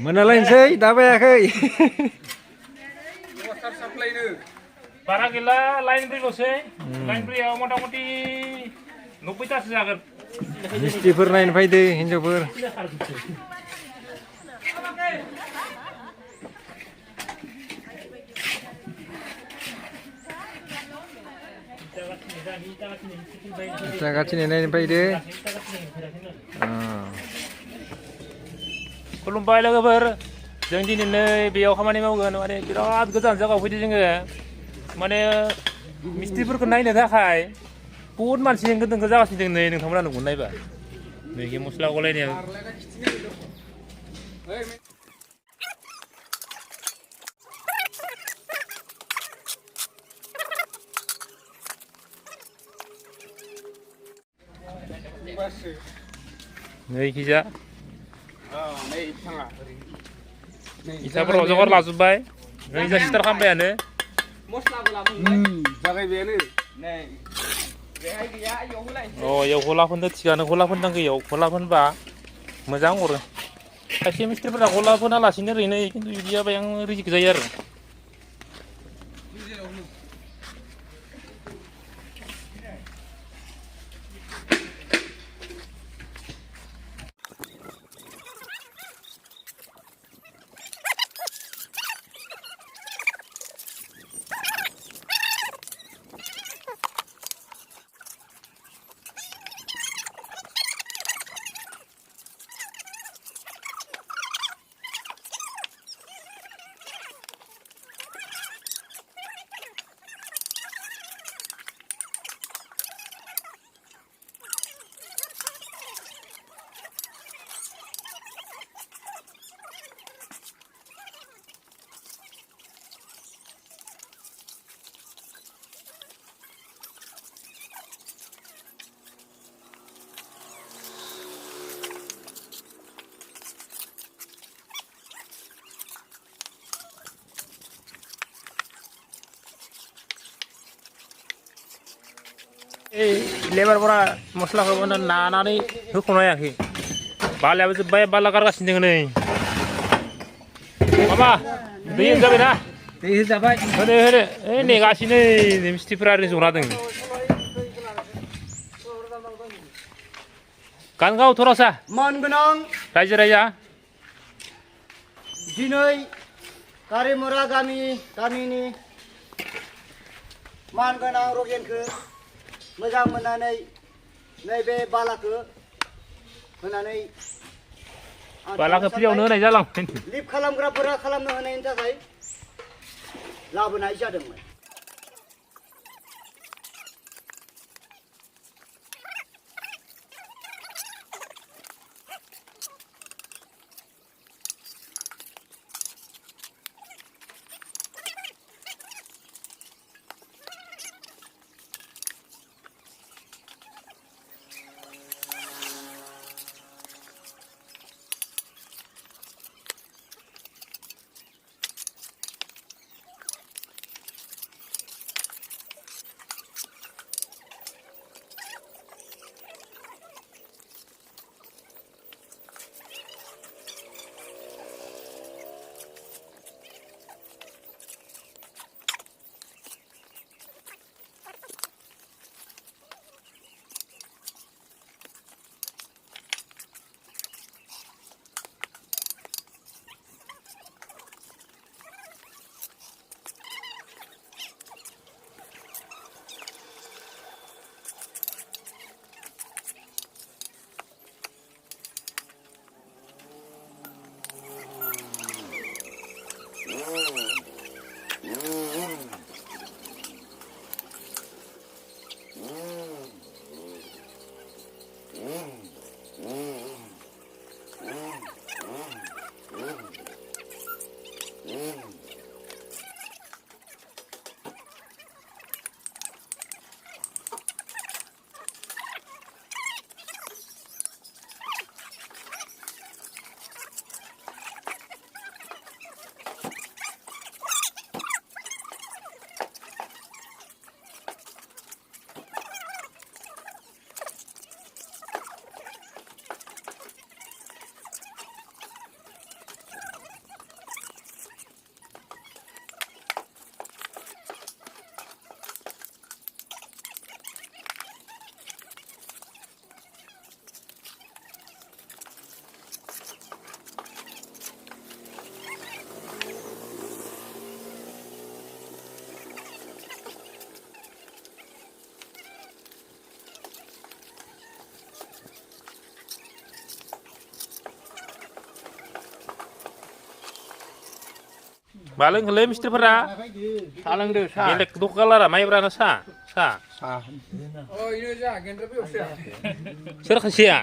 Mana lain sih, tapi ya kei. Para gila lain beri bose, lain beri ya moti 90 jagat. Mistri nain faide hinjaufer. Jagat sini nain faide. Kulumpai lagi ber, jangan di nene biau khamani mwngwn, mana birat gazan jaga fwidi jwng, mana mistri naine dekhailangwn, pun mansi yang gedeng jaga sini jwng nwngthang nwngwn ba, nih musla golai nih. Nih kisah. Itha berapa jokor langsung bay, nggak bisa seter sampai ane. Oh, ya khuo pun tuh tiga, khuo pun tangki ya, khuo pun ba, mezang orang. Kasih mistri pernah khuo pun ala sini ini, itu dia apa yang rezeki kejar. Lebar pura musla kau mana nana ni hukum ya ki, balik abis bayar balik karga sini ni. Mama, dia jadi na? Ini siapa? Hede, ini kasih ni mistri ni surah deng. Kan kau thora sa? Mwngwn Raja. dinoi kari mura Gamini mwngwn rogen ke moजां मोननानै नैबे बालाखौ होनानै Balak kepriaवनो होनाय जालां. Lip खालामग्राफोरा खालामनो होनायनि थाखाय लाबोनाय जादोंमोन. लोंखोलै मिस्ट्रिफोरा सा लोंदो सा बेलेग दखालारा माइब्राना सा सोर खासेया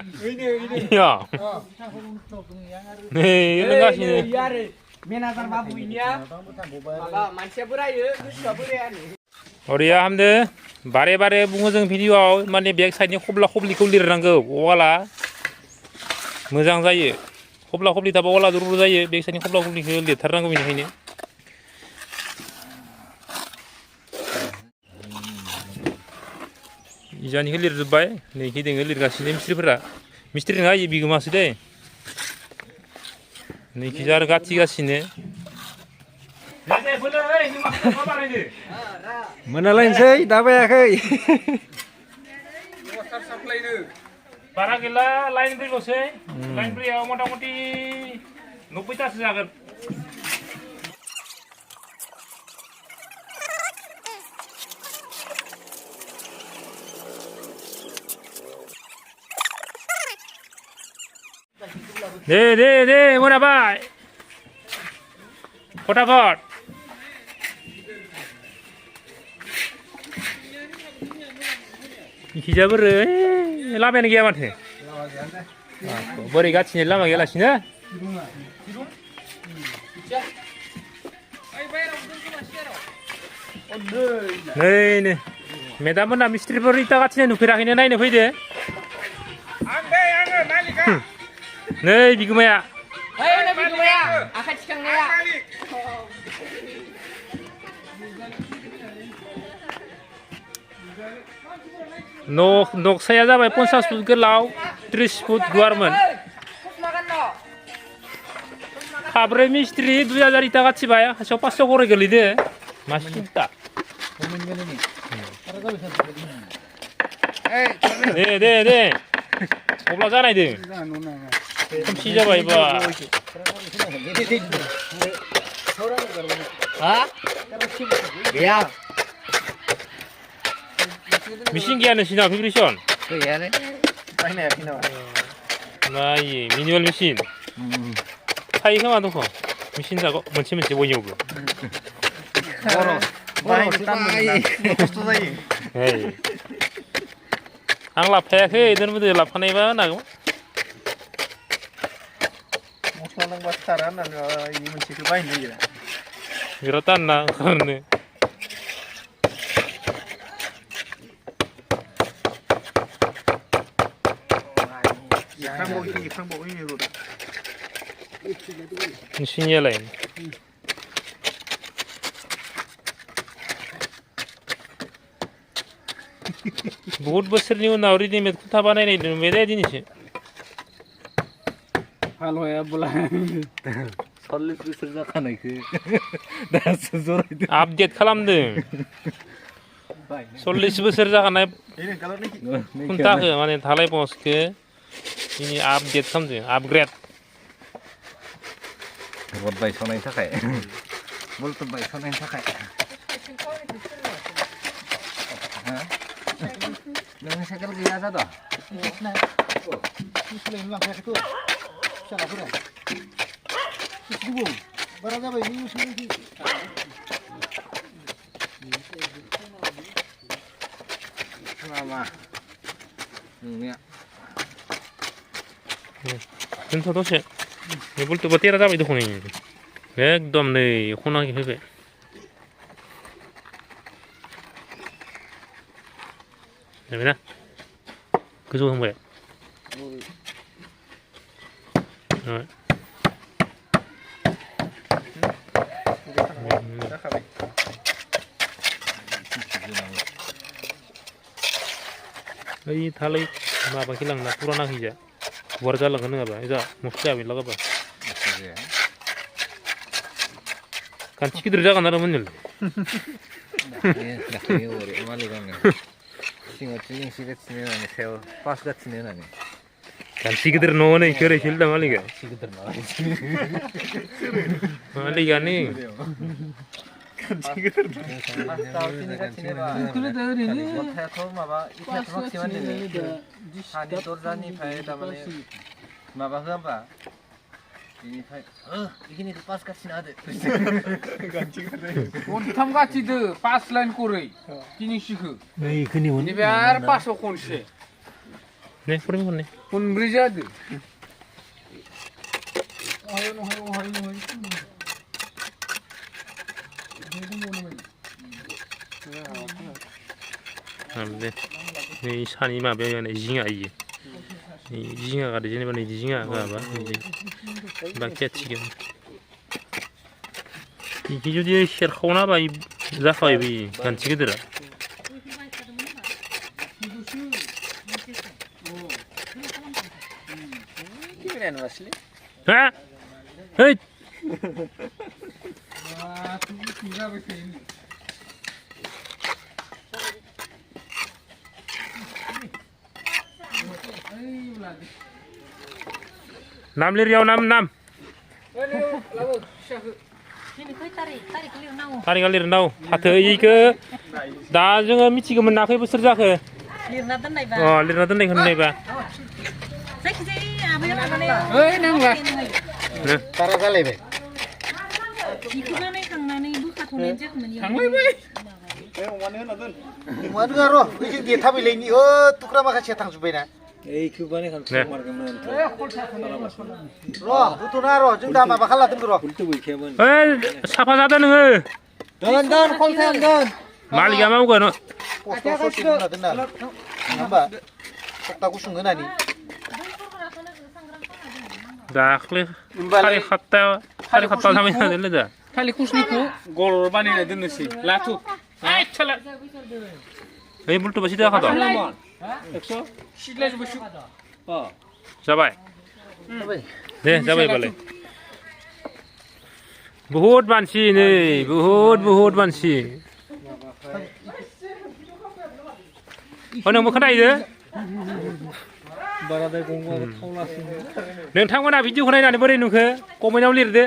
नै लोंगासिनो मेनाजार मabwrwiनिया माबा मानसिया बोरायो गोसोआ बोरायानो अरिया हामदो बारे बारे बुङो जों भिडिअआव माने बेक साइडनि खब्ला खब्लिखौ लिरनांगौ अवाला मोजां जायो खब्ला खब्लि थाबा अवाला दुरबल जायो बेक साइडनि खब्ला खब्लिखौ लिरथारनांगौ बेनिखायनो इजानिखौ लिरजोब्बाय नैखि दोङो लिरगासिनो मिस्ट्रि नङा इयो बिगोमासो दै नैखिजा आरो गाथिगासिनो मोनालायनोसै दा बायाखै बारा गैला लाइन ब्रैल'सै लाइन ब्रैयाव मथा मथि 90तासो जागोन दे मोनाबाय फटाफट इखिजा बोरै लामायानो गैया माथो बोरै गाथिनि लामा गैयालासिनो नै मेदाम मोना मिस्ट्रिफोर इथा गाथिनाय नुफेराखैनो नायनो फैदो नै बिगोमाया आखाइ थिखांनाया नक्साया जाबाय 50 फुट गोलाव 30 फुट गुवारमोन खाब्रै मिस्ट्रि 2000 इथा गाथिबाय खासेयाव 500 गरै गोलैदो मा सिन्था दे अब्ला जानायदों खोमसि जाबाय बा गैया मिसिं गैया नोंसिना भिब्रेसन गैयालै बायनायाखै नामा नायो मेनुवेल मेसिन थायो खोमा दख' मेसिन जागौ मोनसे बयनियावबो खस्थ' जायो आं लाबफायाखै दोनबोदो लाबफानायबा होनागौ मस्ला नांबा सारा होननानै इनि मोनसेखौ बायनो नागिरा बिराद दानना ओंखारनो नोंसिनियालाय बहुत बोसोरनि उनाव रेडिमेड खुन्था बानायनाय नुबाय दे दिनैसो हालुवाया बोला 40 बोसोर जाखानायखौ दासो जरायदों आपडेट खालामदों 40 बोसोर जाखानाय खुन्थाखौ माने धालाय पस्टखौ दिनै आपडेट खालामदों आपग्रेड रड बायस'नायनि थाखाय बल्ट बायस'नायनि थाखाय नों साइकेल गैया जादों बारा जाबाय मा दोनथ' दसे बे बल्टुबा तेरा जाबाय दख'नै एकदम नै खनाखि फैबाय जाबायना गोजौ थांबाय ओइ थालाय माबाखि लांना पुराना खैजा गुवार जालांगोन नङाबा जा मस्थ जाबाय लागाबा गान्थि गिदिर जागोन आरो मोननो गान्थि गिदिर न' नै खेराइसो दा मालिका मालिकानो माबा होआबा बेनिफ्राय बेखिनिखौ पास गासिनो होदो खनथाम गाथिदो 5 लाइन करै फिनिशिखौ बेखौनि नैबे आरो 5 खनसे ने फुरि खननै खनब्रै जादो दे नै सानि माबायाव जिङा इयो जिङा गादो जेनेबा नै जिङा गाबा बाखिया थिगोन इखि जुदि सेरखावना बाय जाखाबाय बे गान्थि गिदिरा हा है नाम लिरियाव नाम तारिखा लिरनाव फाथो इखो दा जोङो मिथिगौमोन ना खै बोसोर जाखो लिरना दोननायबा लिरना दोननायखौ होननायबा जायखिजाया आबायाव लानानै ओइ नांला बारा जालायबाय बिखौनो नायखांनानै बोखाथ'नाय जाखोमोन थांलायबाय अमानो होना दोन अमानो होआ र' ओइजों देथाबैलायनि थुख्रा माखासेया थांजोब्बायना এইखौ बानायखानो मारगोमोन र' बुथ'ना र' जों दा माबा खालामना दोनगोन र' उल्टो गैखायामोन ओइ साफा जादों नोङो दोन खलथायाव दोन मालिका मावगोन पस्टआव ससे होना दोनना नङा होमबा सप्ता गुसुं होनानै दाख्लै सारि खात्ता थांबाय लोगो खालि कुसनिखौ गल बानायना दोननोसै लाथु ओइ बुल्टु बासि जाखाद' 100 सिदलायजोबोसु जाबाय दे जाबाय बालाय बहुत मानसि नै बहुत मानसि नोंबो खोनायो बारादाय गंगाबो थावलासो नोंथांमोना भिडिअखौ नायनानै बोरै नुखो कमेन्टआव लिरदो